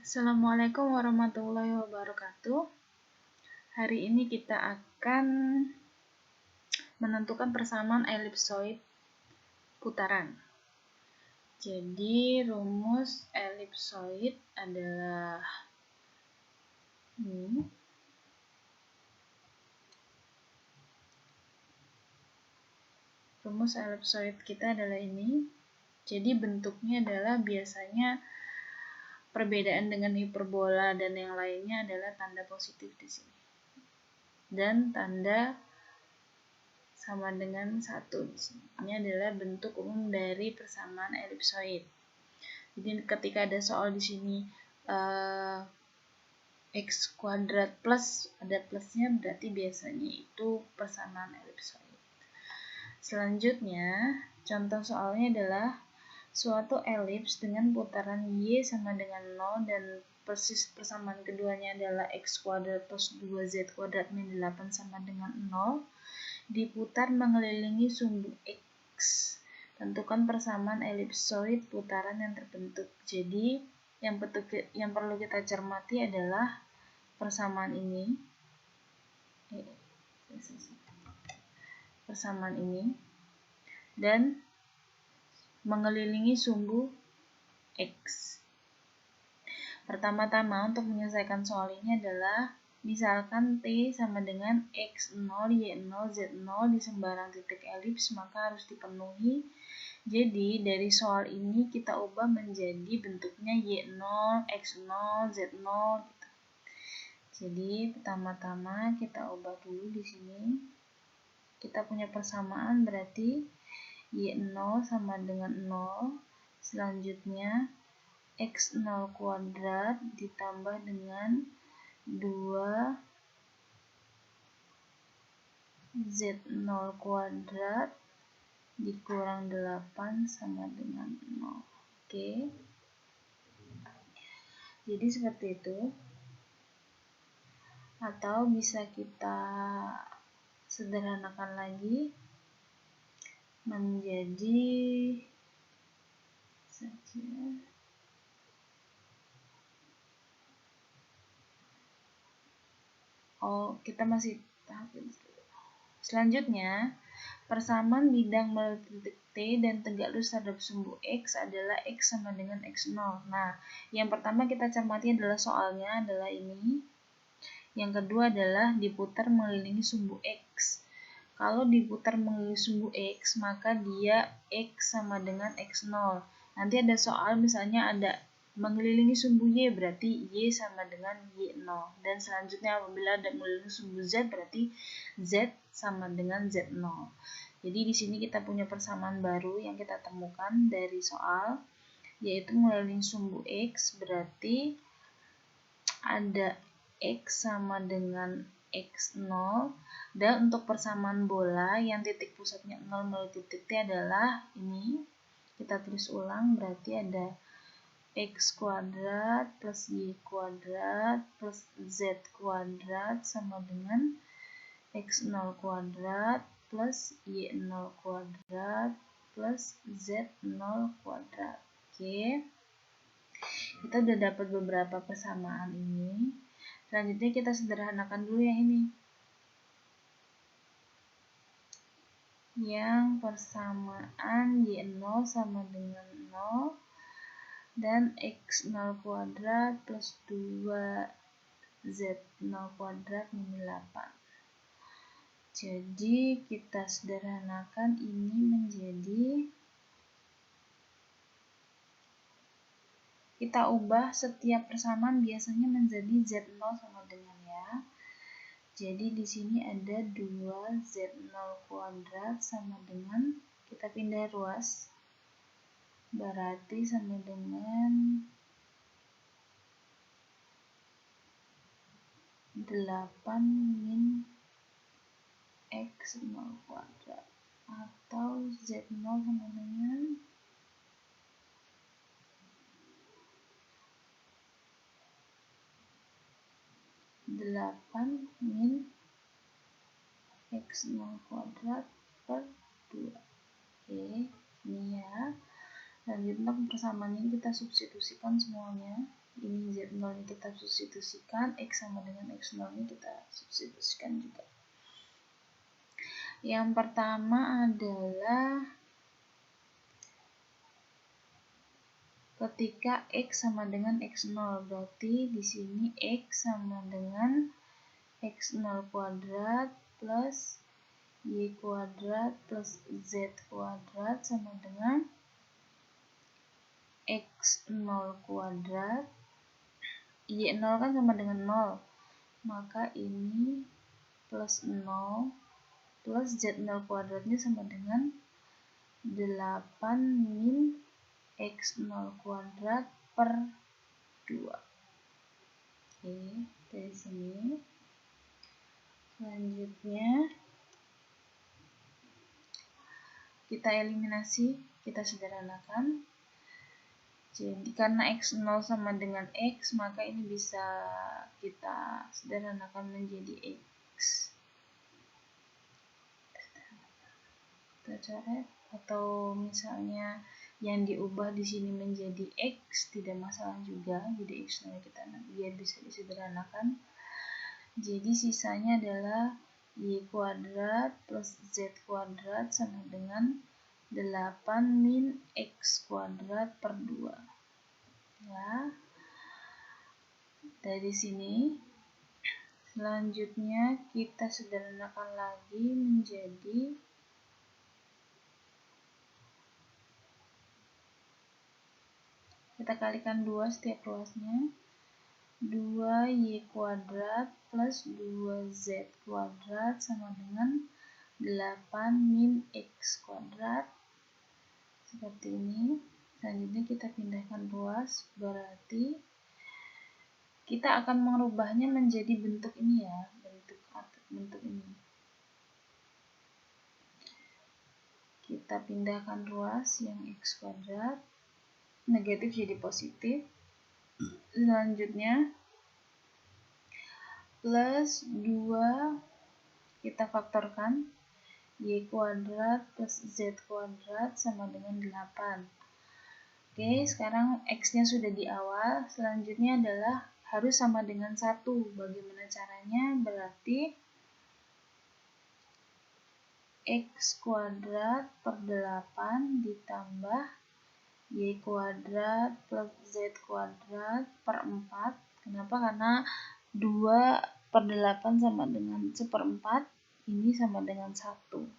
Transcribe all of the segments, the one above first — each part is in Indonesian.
Assalamualaikum warahmatullahi wabarakatuh. Hari ini kita akan menentukan persamaan elipsoid putaran. Jadi rumus elipsoid adalah ini. Rumus elipsoid kita adalah ini. Jadi bentuknya adalah biasanya perbedaan dengan hiperbola dan yang lainnya adalah tanda positif di sini. Dan tanda sama dengan 1 di sini. Ini adalah bentuk umum dari persamaan elipsoid. Jadi ketika ada soal di sini x kuadrat plus ada plusnya, berarti biasanya itu persamaan elipsoid. Selanjutnya, contoh soalnya adalah suatu elips dengan putaran y sama dengan 0 dan persis persamaan keduanya adalah x kuadrat plus 2z kuadrat min 8 sama dengan 0 diputar mengelilingi sumbu x. Tentukan persamaan elipsoid putaran yang terbentuk. Jadi yang perlu kita cermati adalah persamaan ini. Persamaan ini dan mengelilingi sumbu x. Pertama-tama untuk menyelesaikan soal ini adalah misalkan T sama dengan X0, Y0, Z0 di sembarang titik elips, maka harus dipenuhi. Jadi dari soal ini kita ubah menjadi bentuknya Y0, X0, Z0 gitu. Jadi pertama-tama kita ubah dulu di sini. Kita punya persamaan berarti Y0 sama dengan 0. Selanjutnya X0 kuadrat ditambah dengan 2 Z0 kuadrat dikurang 8 sama dengan 0. Oke. Jadi seperti itu. Atau bisa kita sederhanakan lagi menjadi kita masih tahap ini. Selanjutnya, persamaan bidang melalui titik T dan tegak lurus terhadap sumbu X adalah X sama dengan X0. Nah, yang pertama kita cermati adalah soalnya adalah ini. Yang kedua adalah diputar mengelilingi sumbu X. Kalau diputar mengelilingi sumbu X, maka dia X sama dengan X0. Nanti ada soal misalnya ada mengelilingi sumbu Y, berarti Y sama dengan Y0. Dan selanjutnya apabila ada mengelilingi sumbu Z, berarti Z sama dengan Z0. Jadi di sini kita punya persamaan baru yang kita temukan dari soal, yaitu mengelilingi sumbu X, berarti ada X sama dengan X0. Dan untuk persamaan bola yang titik pusatnya 0 melalui titik T adalah ini. Kita tulis ulang, berarti ada X kuadrat plus Y kuadrat plus Z kuadrat sama dengan X0 kuadrat plus Y0 kuadrat plus Z0 kuadrat. Oke. Kita udah dapat beberapa persamaan ini. Selanjutnya kita sederhanakan dulu yang ini. Yang persamaan Y0 sama dengan 0 dan X0 kuadrat plus 2Z0 kuadrat min 8. Jadi kita sederhanakan ini menjadi, kita ubah setiap persamaan biasanya menjadi Z0 sama dengan ya. Jadi di sini ada 2Z0 kuadrat sama dengan, kita pindah ruas, berarti sama dengan 8 min X0 kuadrat, atau Z0 sama dengan 8 min X0 kuadrat per 2. Oke, ini ya. Selanjutnya persamaannya kita substitusikan semuanya. Ini Z0 nya kita substitusikan, X sama dengan X0 nya kita substitusikan juga. Yang pertama adalah ketika X sama dengan X0, berarti di sini X sama dengan X0 kuadrat plus Y kuadrat plus Z kuadrat sama dengan X0 kuadrat. Y0 kan sama dengan 0, maka ini plus 0 plus Z0 kuadratnya sama dengan 8 min X0 kuadrat per 2. Oke, dari sini. Selanjutnya kita eliminasi, kita sederhanakan. Jadi karena X0 sama dengan X, maka ini bisa kita sederhanakan menjadi X. Kita coret, atau misalnya yang diubah di sini menjadi X, tidak masalah juga. Jadi X0 kita biar bisa disederhanakan. Jadi sisanya adalah Y kuadrat plus Z kuadrat sama dengan 8 min X kuadrat per 2. Ya. Dari sini selanjutnya kita sederhanakan lagi menjadi kita kalikan 2 setiap ruasnya. 2Y kuadrat plus 2Z kuadrat sama dengan 8 min X kuadrat. Seperti ini. Selanjutnya kita pindahkan ruas, berarti kita akan merubahnya menjadi bentuk ini ya, bentuk ini. Kita pindahkan ruas yang X kuadrat, negatif jadi positif. Selanjutnya plus 2 kita faktorkan, Y kuadrat plus Z kuadrat sama dengan 8. Oke, sekarang X nya sudah di awal. Selanjutnya adalah harus sama dengan 1. Bagaimana caranya? Berarti X kuadrat per 8 ditambah Y kuadrat plus Z kuadrat per 4. Kenapa? Karena 2 per 8 sama dengan 1/4. Ini sama dengan 1.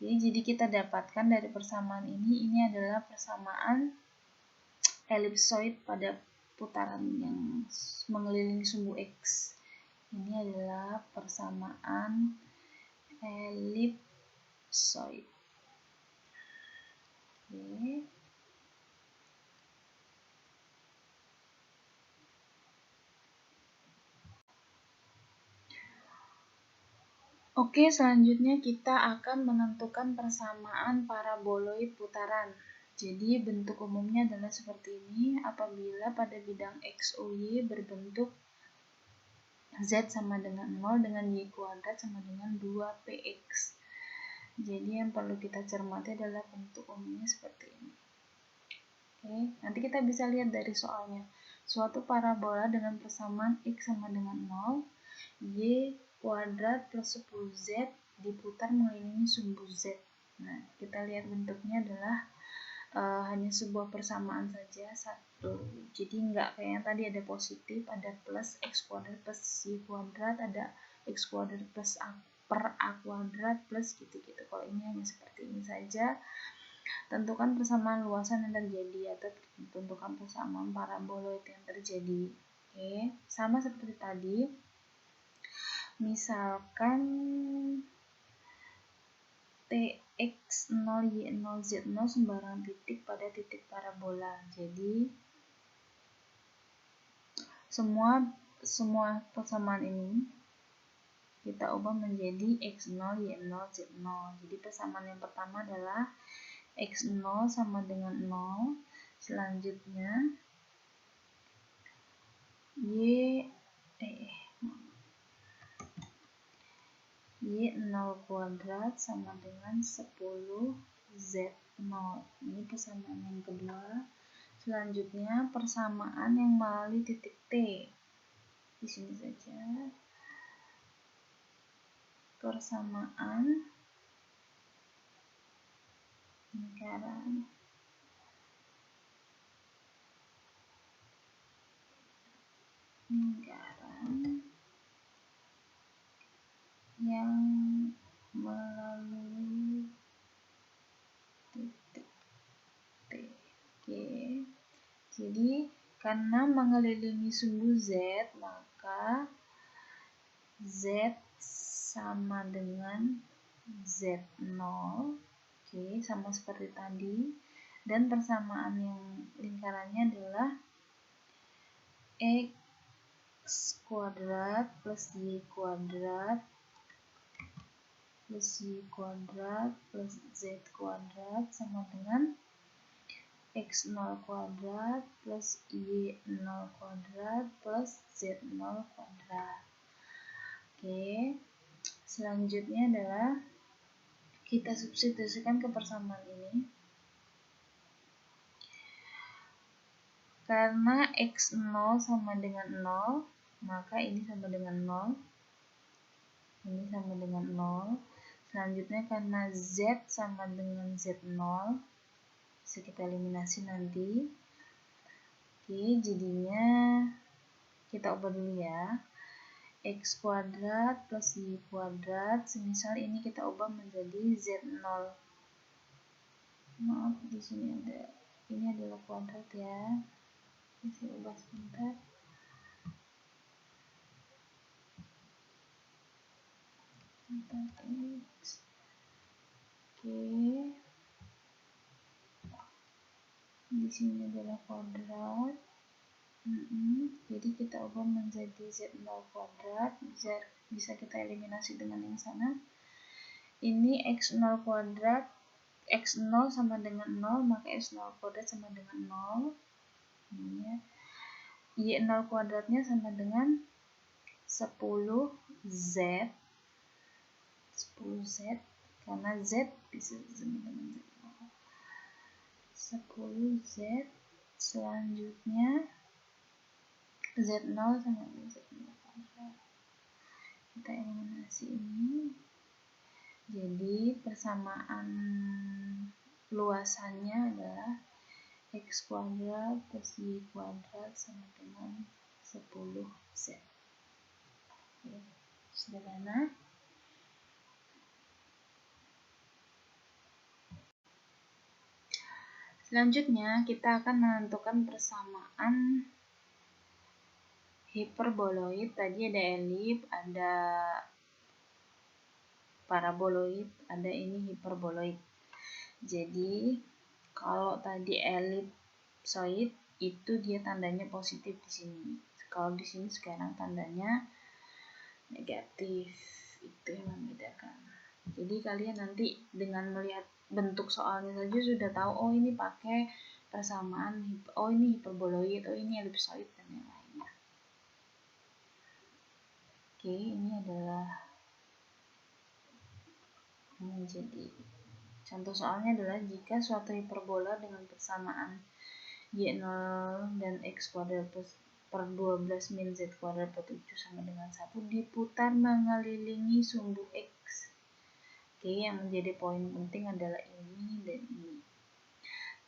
Jadi kita dapatkan dari persamaan ini adalah persamaan elipsoid pada putaran yang mengelilingi sumbu X. Ini adalah persamaan elipsoid. Oke. Oke, selanjutnya kita akan menentukan persamaan paraboloid putaran. Jadi bentuk umumnya adalah seperti ini. Apabila pada bidang XOY berbentuk Z sama dengan 0 dengan Y kuadrat sama dengan 2PX. Jadi yang perlu kita cermati adalah bentuk umumnya seperti ini. Oke, nanti kita bisa lihat dari soalnya. Suatu parabola dengan persamaan X sama dengan 0, Y kuadrat plus 10Z diputar mengelilingi sumbu Z. Nah, kita lihat bentuknya adalah hanya sebuah persamaan saja, satu. Jadi enggak kayak yang tadi ada positif, ada plus X kuadrat plus Y kuadrat, ada X kuadrat plus A per A kuadrat plus gitu-gitu. Kalau ini hanya seperti ini saja. Tentukan persamaan luasan yang terjadi atau tentukan persamaan paraboloid yang terjadi. Oke, sama seperti tadi. Misalkan Tx0, Y0, Z0 sembarang titik pada titik parabola. Jadi semua persamaan ini kita ubah menjadi X0, Y0, Z0. Jadi persamaan yang pertama adalah X0 sama dengan 0. Selanjutnya Y0 kuadrat sama dengan 10 Z0. Ini persamaan yang kedua. Selanjutnya persamaan yang melalui titik T. Di sini saja. Persamaan lingkaran yang melalui titik T. Oke. Jadi karena mengelilingi sumbu Z, maka Z sama dengan Z0. Oke, sama seperti tadi. Dan persamaan yang lingkarannya adalah X kuadrat plus Y kuadrat plus Y kuadrat plus Z kuadrat sama dengan X0 kuadrat plus Y0 kuadrat plus Z0 kuadrat. Oke, selanjutnya adalah kita substitusikan ke persamaan ini. Karena X0 sama dengan 0, maka ini sama dengan 0. Ini sama dengan 0. Selanjutnya karena Z sama dengan Z0, bisa kita eliminasi nanti. Oke, jadinya kita ubah dulu ya. X kuadrat plus Y kuadrat, semisal ini kita ubah menjadi Z0. Maaf, di sini ada, ini adalah kuadrat ya. Saya ubah sebentar. X. Oke. Di sini adalah kuadrat. Jadi kita ubah menjadi Z0 kuadrat. Bisa kita eliminasi dengan yang sana. Ini X0 kuadrat. X0 sama dengan 0, maka X0 kuadrat sama dengan 0. Ini ya. Y0 kuadratnya sama dengan 10Z. 10Z. Karena Z bisa sama dengan Z0. 10Z. Selanjutnya Z0 sama dengan Z0 kuadrat. Kita eliminasi ini. Jadi persamaan luasannya adalah X kuadrat plus Y kuadrat sama dengan 10Z. Oke, sederhana. Selanjutnya kita akan menentukan persamaan hiperboloid. Tadi ada elip, ada paraboloid, ada ini hiperboloid. Jadi kalau tadi elipsoid itu dia tandanya positif di sini. Kalau di sini sekarang tandanya negatif. Itu yang membedakan. Jadi kalian nanti dengan melihat bentuk soalnya saja sudah tahu, oh ini pakai persamaan, oh ini hiperboloid, oh ini elipsoid dan yang lainnya. Oke, ini adalah menjadi contoh soalnya adalah jika suatu hiperbola dengan persamaan Y0 dan X kuadrat per 12 min Z kuadrat per 7 sama dengan 1 diputar mengelilingi sumbu X. Oke, yang menjadi poin penting adalah ini dan ini.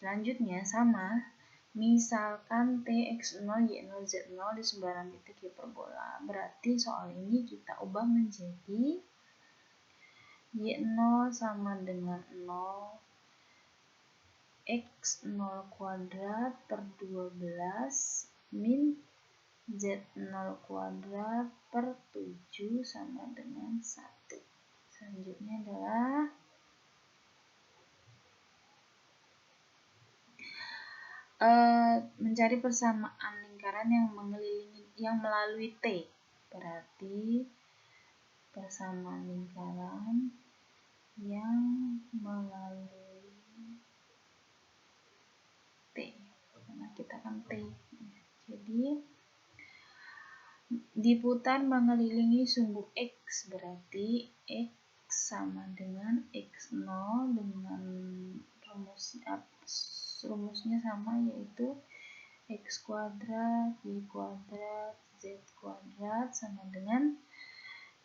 Selanjutnya sama, misalkan T, X0, Y0, Z0 di sembarang titik hiperbola. Berarti soal ini kita ubah menjadi Y0 sama dengan 0 X0 kuadrat per 12 min Z0 kuadrat per 7 sama dengan 1. Selanjutnya adalah mencari persamaan lingkaran yang melalui T. Berarti persamaan lingkaran yang melalui T. Karena kita kan T. Jadi diputar mengelilingi sumbu X, berarti X sama dengan X0 dengan rumusnya sama, yaitu X kuadrat, Y kuadrat, Z kuadrat sama dengan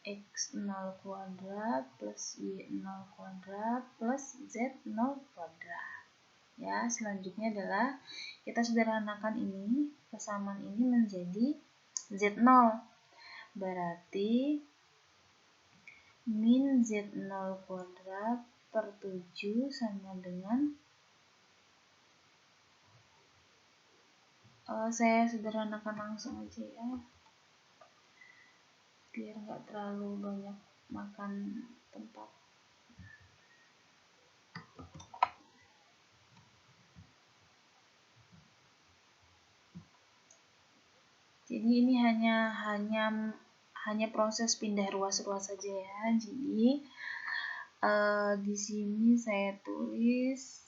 X0 kuadrat plus Y0 kuadrat plus Z0 kuadrat. Ya, selanjutnya adalah kita sederhanakan ini, persamaan ini menjadi Z0. Berarti min Z0 kuadrat per 7 sama dengan saya sederhanakan langsung aja ya, biar nggak terlalu banyak makan tempat. Jadi ini hanya proses pindah ruas-ruas saja ya. Jadi di sini saya tulis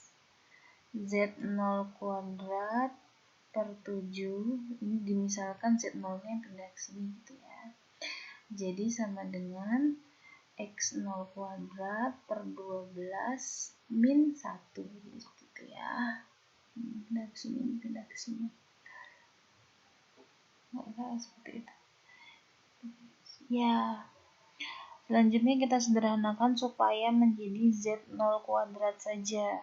Z0 kuadrat per 7, ini dimisalkan Z0 nya yang pindah ke sini gitu ya. Jadi sama dengan X0 kuadrat per 12 min 1 gitu ya. Pindah ke sini, pindah ke sini. Nggak seperti itu. Ya. Selanjutnya kita sederhanakan supaya menjadi Z0 kuadrat saja.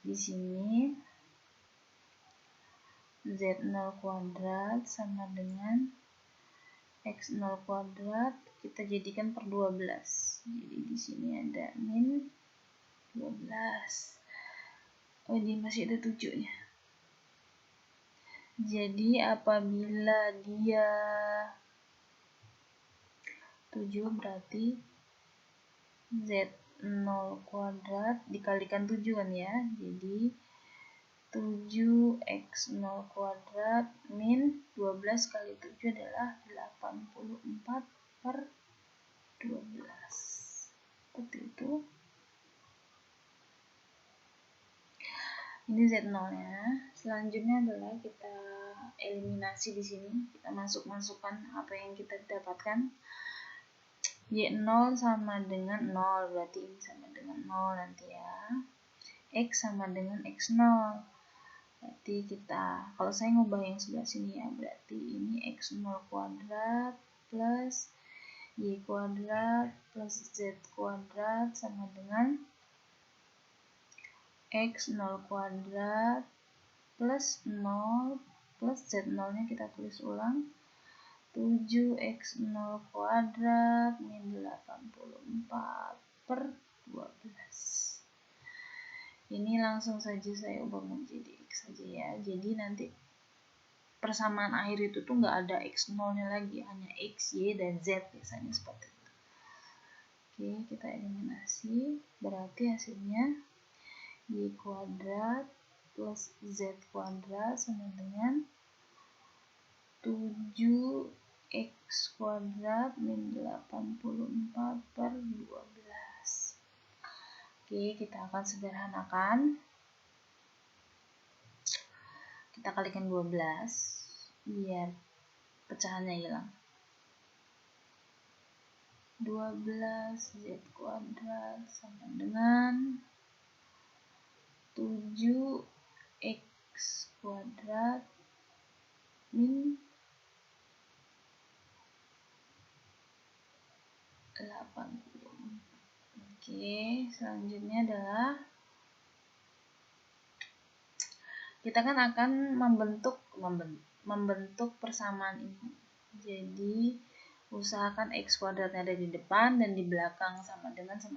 Di sini Z0 kuadrat sama dengan X0 kuadrat kita jadikan per 12. Jadi di sini ada min 12. Oh, ini masih ada 7-nya. Jadi apabila dia 7 berarti Z0 kuadrat dikalikan 7 kan ya. Jadi 7x0 kuadrat min 12 kali 7 adalah 84 per 12. Seperti itu. Ini Z0 nya. Selanjutnya adalah kita eliminasi di sini. Kita masukkan apa yang kita dapatkan. Y0 sama dengan 0, berarti ini sama dengan 0 nanti ya. X sama dengan X0. Berarti kita, kalau saya ngubah yang sebelah sini ya, berarti ini X0 kuadrat plus Y kuadrat plus Z kuadrat sama dengan X0 kuadrat plus 0 plus Z0 nya kita tulis ulang 7x0 kuadrat min 84 per 12. Ini langsung saja saya ubah menjadi X saja ya. Jadi nanti persamaan akhir itu tuh nggak ada X0 nya lagi, hanya X, Y, dan Z biasanya seperti itu. Oke, kita eliminasi, berarti hasilnya Y kuadrat plus Z kuadrat sama dengan 7x kuadrat min 84 per 12. Oke, kita akan sederhanakan. Kita kalikan 12 biar pecahannya hilang. 12Z kuadrat sama dengan 7x kuadrat min 80. Oke, selanjutnya adalah kita kan akan membentuk persamaan ini. Jadi usahakan X kuadratnya ada di depan dan di belakang sama dengan 1.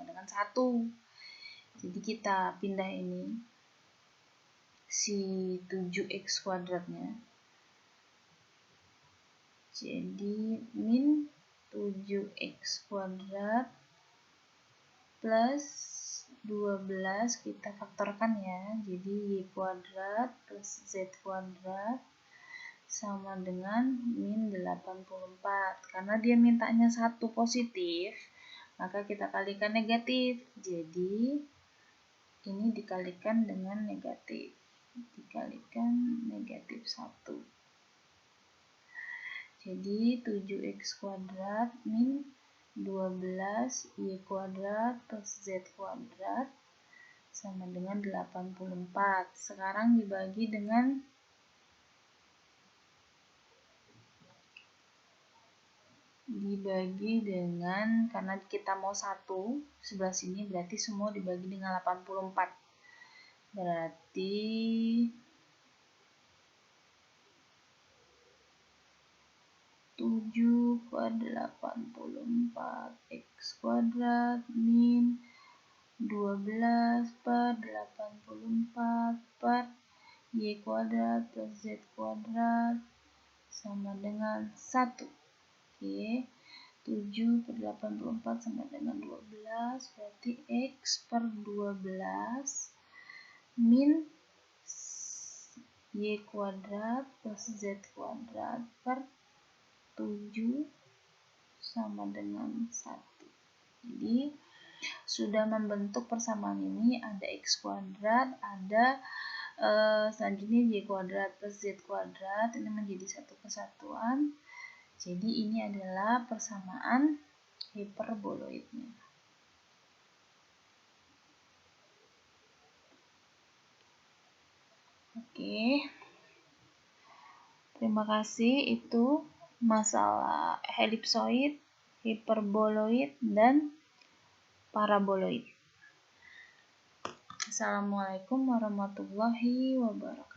Jadi kita pindah ini si 7x kuadratnya. Jadi min 7x kuadrat plus 12 kita faktorkan ya. Jadi Y kuadrat plus Z kuadrat sama dengan min 84. Karena dia mintanya 1 positif, maka kita kalikan negatif. Jadi ini dikalikan dengan negatif. Dikalikan negatif 1. Jadi 7x kuadrat min 12 Y kuadrat plus Z kuadrat sama dengan 84. Sekarang dibagi dengan karena kita mau 1 sebelah sini, berarti semua dibagi dengan 84. Berarti 7 per 84 X kuadrat min 12 per 84 per Y kuadrat plus Z kuadrat sama dengan 1. Oke, 7 per 84 sama dengan 12, berarti X per 12 min Y kuadrat plus Z kuadrat per 7 sama dengan 1. Jadi sudah membentuk persamaan ini, ada X kuadrat, ada selanjutnya Y kuadrat plus Z kuadrat, ini menjadi satu kesatuan. Jadi ini adalah persamaan hiperboloidnya. Oke, terima kasih. Itu masalah elipsoid, hiperboloid, dan paraboloid. Assalamualaikum warahmatullahi wabarakatuh.